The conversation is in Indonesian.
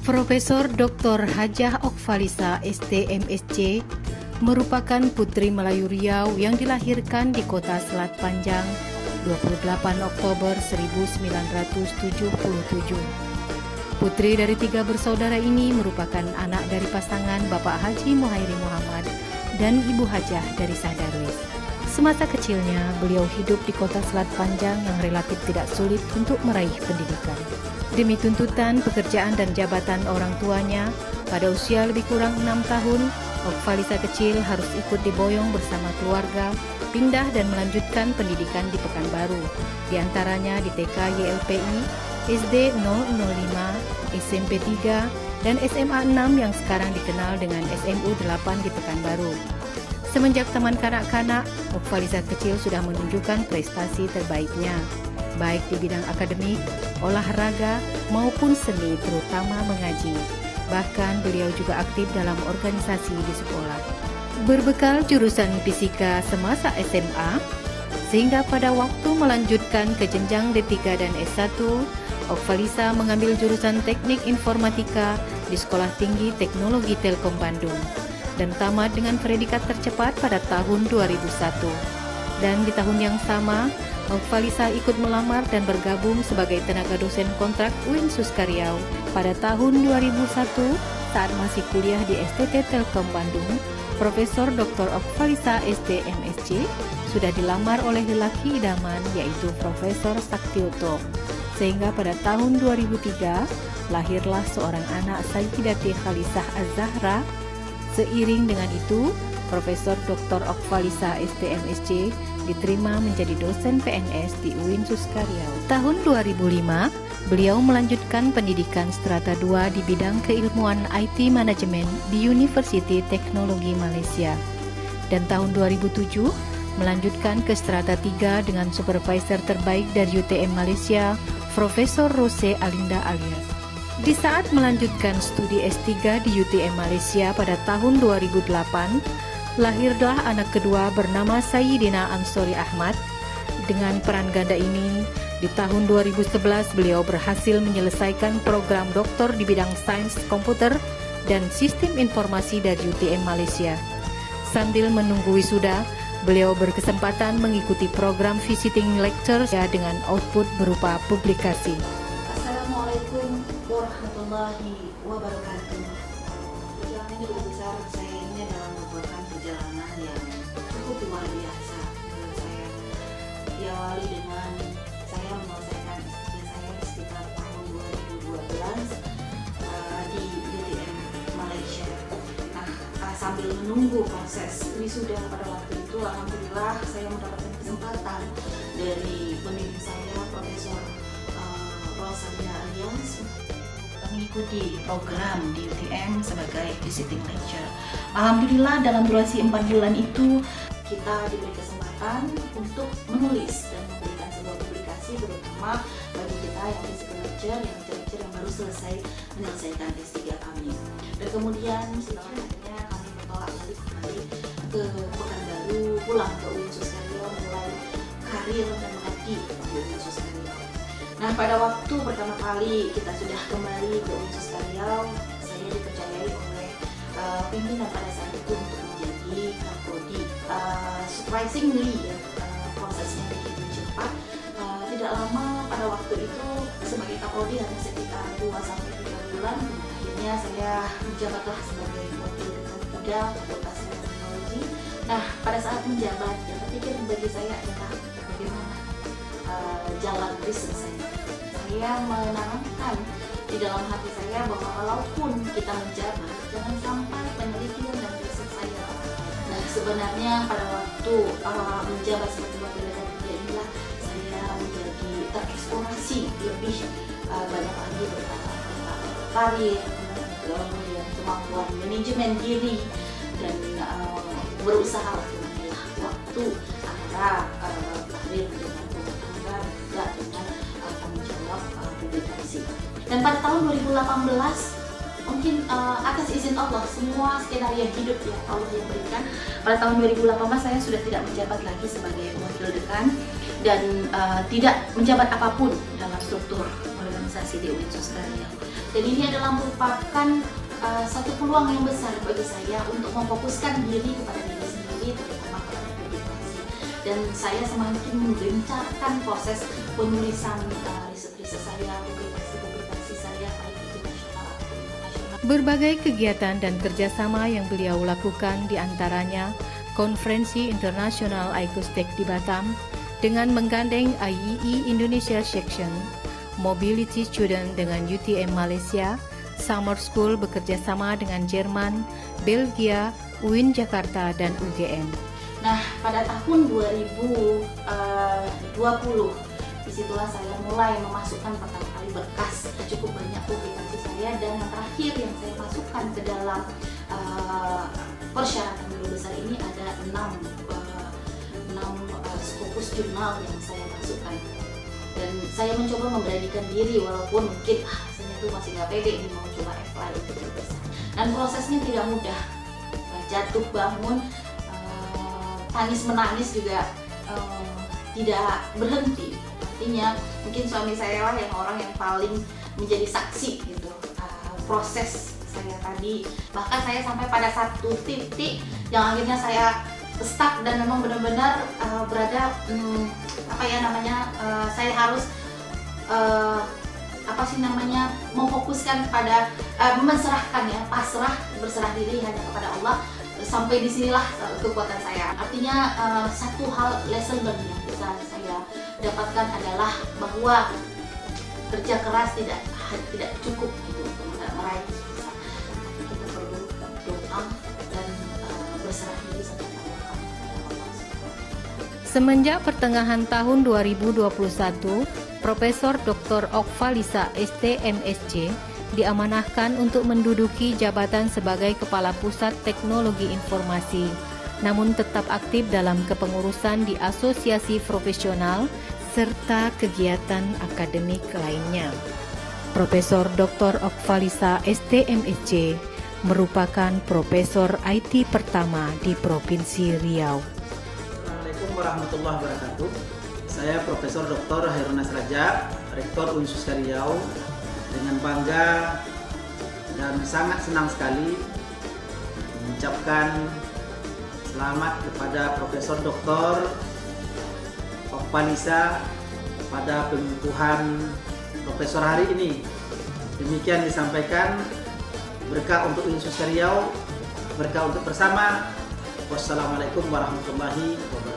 Profesor Dr. Hajah Okvalisa ST.MSc merupakan putri Melayu Riau yang dilahirkan di kota Selat Panjang 28 Oktober 1977. Putri dari 3 bersaudara ini merupakan anak dari pasangan Bapak Haji Muhairi Muhammad dan Ibu Hajah dari Sadarwis. Semasa kecilnya, beliau hidup di kota Selat Panjang yang relatif tidak sulit untuk meraih pendidikan. Demi tuntutan pekerjaan dan jabatan orang tuanya, pada usia lebih kurang 6 tahun, Okvalisa kecil harus ikut diboyong bersama keluarga, pindah dan melanjutkan pendidikan di Pekanbaru, di antaranya di TK YLPI, SD 005, SMP 3, dan SMA 6 yang sekarang dikenal dengan SMU 8 di Pekanbaru. Semenjak taman kanak-kanak, Okvalisa kecil sudah menunjukkan prestasi terbaiknya, baik di bidang akademik, olahraga, maupun seni, terutama mengaji. Bahkan beliau juga aktif dalam organisasi di sekolah. Berbekal jurusan fisika semasa SMA, sehingga pada waktu melanjutkan ke jenjang D3 dan S1, Okvalisa mengambil jurusan Teknik Informatika di Sekolah Tinggi Teknologi Telkom Bandung dan tamat dengan predikat tercepat pada tahun 2001. Dan di tahun yang sama, Okvalisa ikut melamar dan bergabung sebagai tenaga dosen kontrak UIN Suskaryau pada tahun 2001 saat masih kuliah di STT Telkom Bandung. Profesor Dr. Okvalisa ST.MSc sudah dilamar oleh lelaki idaman yaitu Profesor Saktioto, sehingga pada tahun 2003 lahirlah seorang anak Sayyidati Khalisah Az-Zahra. Seiring dengan itu, Profesor Dr. Okvalisa ST.MSc diterima menjadi dosen PNS di UIN Suskaryau. Tahun 2005, beliau melanjutkan pendidikan strata 2 di bidang keilmuan IT Manajemen di Universiti Teknologi Malaysia. Dan tahun 2007, melanjutkan ke strata 3 dengan supervisor terbaik dari UTM Malaysia, Profesor Rose Alinda alias. Di saat melanjutkan studi S3 di UTM Malaysia pada tahun 2008, lahirlah anak kedua bernama Sayyidina Ansori Ahmad. Dengan peran ganda ini, di tahun 2011 beliau berhasil menyelesaikan program doktor di bidang sains komputer dan sistem informasi dari UTM Malaysia. Sambil menunggu wisuda, beliau berkesempatan mengikuti program visiting lecture dengan output berupa publikasi. Assalamualaikum warahmatullahi wabarakatuh. Perjalanan hidup besar saya ini adalah merupakan perjalanan yang cukup luar biasa menurut saya. Diawali dengan saya menyelesaikan S3 saya di sekitar tahun 2012 di UTM Malaysia. Nah, sambil menunggu proses wisuda pada waktu itu, alhamdulillah saya mendapatkan kesempatan dari pembimbing saya, Profesor Rosalia Alias, mengikuti program di UTM sebagai visiting lecturer. Alhamdulillah dalam durasi 4 bulan itu kita diberi kesempatan untuk menulis dan memberikan sebuah publikasi, terutama bagi kita yang visiting lecturer, yang baru selesai menyelesaikan S3 kami. Dan kemudian setelahnya kami bertolak balik kembali ke Pekanbaru, pulang ke UIN Suskaryau, mulai karir dan mengabdi di UIN Suskaryau. Nah, pada waktu pertama kali kita sudah kembali ke UIN Suskaryau, saya dipercayai oleh pimpinan pada saat itu untuk menjadi Kaprodi. Surprisingly, prosesnya begitu cepat. Tidak lama pada waktu itu sebagai Kaprodi hanya sekitar 2-3 bulan. Akhirnya saya menjabatlah sebagai wakil dekan 3 Fakultas Teknologi. Nah, pada saat menjabat, yang terpikir bagi saya adalah bagaimana jalan riset saya. Saya menanamkan di dalam hati saya bahwa walaupun kita menjabat, jangan sampai penelitian dan riset saya. Nah, sebenarnya pada waktu menjabat sebagai wakil dekan 3 inilah saya menjadi tereksplorasi lebih banyak lagi tentang karir, kemudian kemampuan manajemen diri, dan berusaha lah waktu antara karir dengan rumah tangga juga dengan tanggung jawab publikasi. Dan pada tahun 2018 mungkin atas izin Allah, semua skenario hidup ya Allah yang berikan. Pada tahun 2018 saya sudah tidak menjabat lagi sebagai wakil dekan dan tidak menjabat apapun dalam struktur organisasi organisasi di UIN Suskaria. Dan ini adalah merupakan satu peluang yang besar bagi saya untuk memfokuskan diri kepada diri sendiri, terutama kepada publikasi. Dan saya semakin menggencarkan proses penulisan riset-riset saya, publikasi saya, baik itu nasional atau internasional. Berbagai kegiatan dan kerjasama yang beliau lakukan diantaranya Konferensi Internasional Acoustic di Batam dengan menggandeng IEE Indonesia Section, Mobility Student dengan UTM Malaysia, Summer School bekerja sama dengan Jerman, Belgia, UIN Jakarta, dan UGM. Nah, pada tahun 2020, disitulah saya mulai memasukkan pertama kali berkas cukup banyak publikasi saya, dan yang terakhir yang saya masukkan ke dalam persyaratan guru besar ini ada 6 Scopus jurnal yang saya masukkan. Dan saya mencoba memberanikan diri walaupun mungkin rasanya itu masih nggak pede ini mau coba apply untuk guru besar. Dan prosesnya tidak mudah, jatuh bangun, tangis menangis juga tidak berhenti. Artinya mungkin suami saya lah yang orang yang paling menjadi saksi gitu proses saya tadi. Bahkan saya sampai pada satu titik yang akhirnya saya stuck dan memang benar-benar berada saya harus memfokuskan pada menserahkan ya, pasrah, berserah diri hanya kepada Allah. Sampai disinilah kekuatan saya. Artinya satu hal lesson learned yang bisa saya dapatkan adalah bahwa kerja keras tidak cukup gitu untuk meraih kesuksesan. Kita perlu doa dan berserah diri sama Allah. Semenjak pertengahan tahun 2021, Profesor Dr. Okvalisa ST.MSc diamanahkan untuk menduduki jabatan sebagai Kepala Pusat Teknologi Informasi, namun tetap aktif dalam kepengurusan di asosiasi profesional serta kegiatan akademik lainnya. Profesor Dr. Okvalisa ST.MSc merupakan Profesor IT pertama di Provinsi Riau. Assalamualaikum warahmatullahi wabarakatuh. Saya Profesor Dr. Hairun Nasraja, Rektor UIN Suskaria Riau. Dengan bangga dan sangat senang sekali mengucapkan selamat kepada Profesor Dr. Okvalisa pada pengukuhan Profesor hari ini. Demikian disampaikan, berkah untuk UIN Suskaria Riau, berkah untuk bersama. Wassalamualaikum warahmatullahi wabarakatuh.